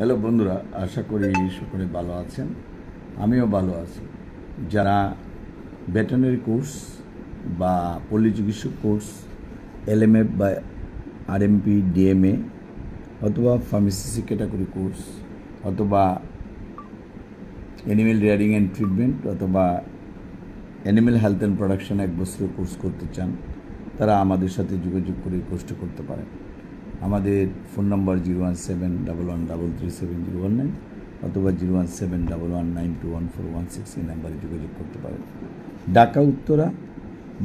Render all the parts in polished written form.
Hello বন্ধুরা, আশা করি সকলে ভালো আছেন। আমিও ভালো আছি। যারা ভেটেরিনারি কোর্স বা পল্লী চিকিৎসক কোর্স, এলএমএফ বা আরএমপি, ডিএমএ অথবা ফার্মেসি ক্যাটাগরি কোর্স অথবা অ্যানিমেল রিয়ারিং অ্যান্ড ট্রিটমেন্ট অথবা অ্যানিমেল হেলথ অ্যান্ড প্রোডাকশন 1 বছরের কোর্স করতে চান, তারা আমাদের সাথে যোগাযোগ করে কোর্সটা করতে পারেন। আমাদের ফোন নম্বর 01711337019 অথবা 01711921416 এই নাম্বারে যোগাযোগ করতে পারেন। ঢাকা উত্তরা,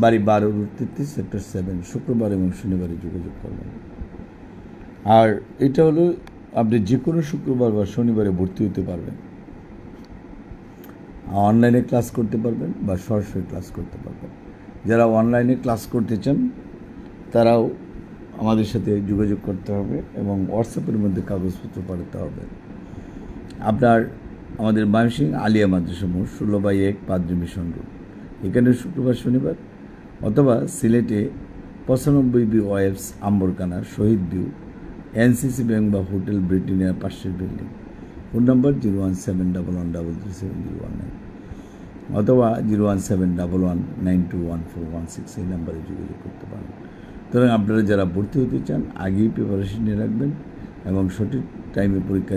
বাড়ি 12 রোড 33, সেক্টর 7, শুক্রবার এবং শনিবারে যোগাযোগ করবেন। আর এটা হলো আপনি যে কোনো শুক্রবার বা শনিবারে ভর্তি হতে পারবেন। অনলাইনে ক্লাস করতে পারবেন বা সরাসরি ক্লাস করতে পারবেন। যারা অনলাইনে ক্লাস করতে চান তারাও আমাদের সাথে যোগাযোগ করতে হবে এবং হোয়াটসঅ্যাপের মধ্যে কাগজপত্র পাঠাতে হবে। আপনার আমাদের ময়মনসিংহ আলিয়া মাদ্রাসা মোড় 16/1 পাদ্রী মিশন রোড, এখানে শুক্রবার শনিবার, অথবা সিলেটে 95B ওয়েবস আম্বরকানা শহীদ ভিউ এনসিসি ব্যাংক বা হোটেল ব্রিটেনিয়ার পাশের বিল্ডিং। ফোন নম্বর 01711337019 অথবা 01711921416 এই নাম্বারে যোগাযোগ করতে পারেন। তবে আপনারা যারা ভর্তি হতে চান আগেই প্রিপারেশন নিয়ে রাখবেন এবং সঠিক টাইমে পরীক্ষা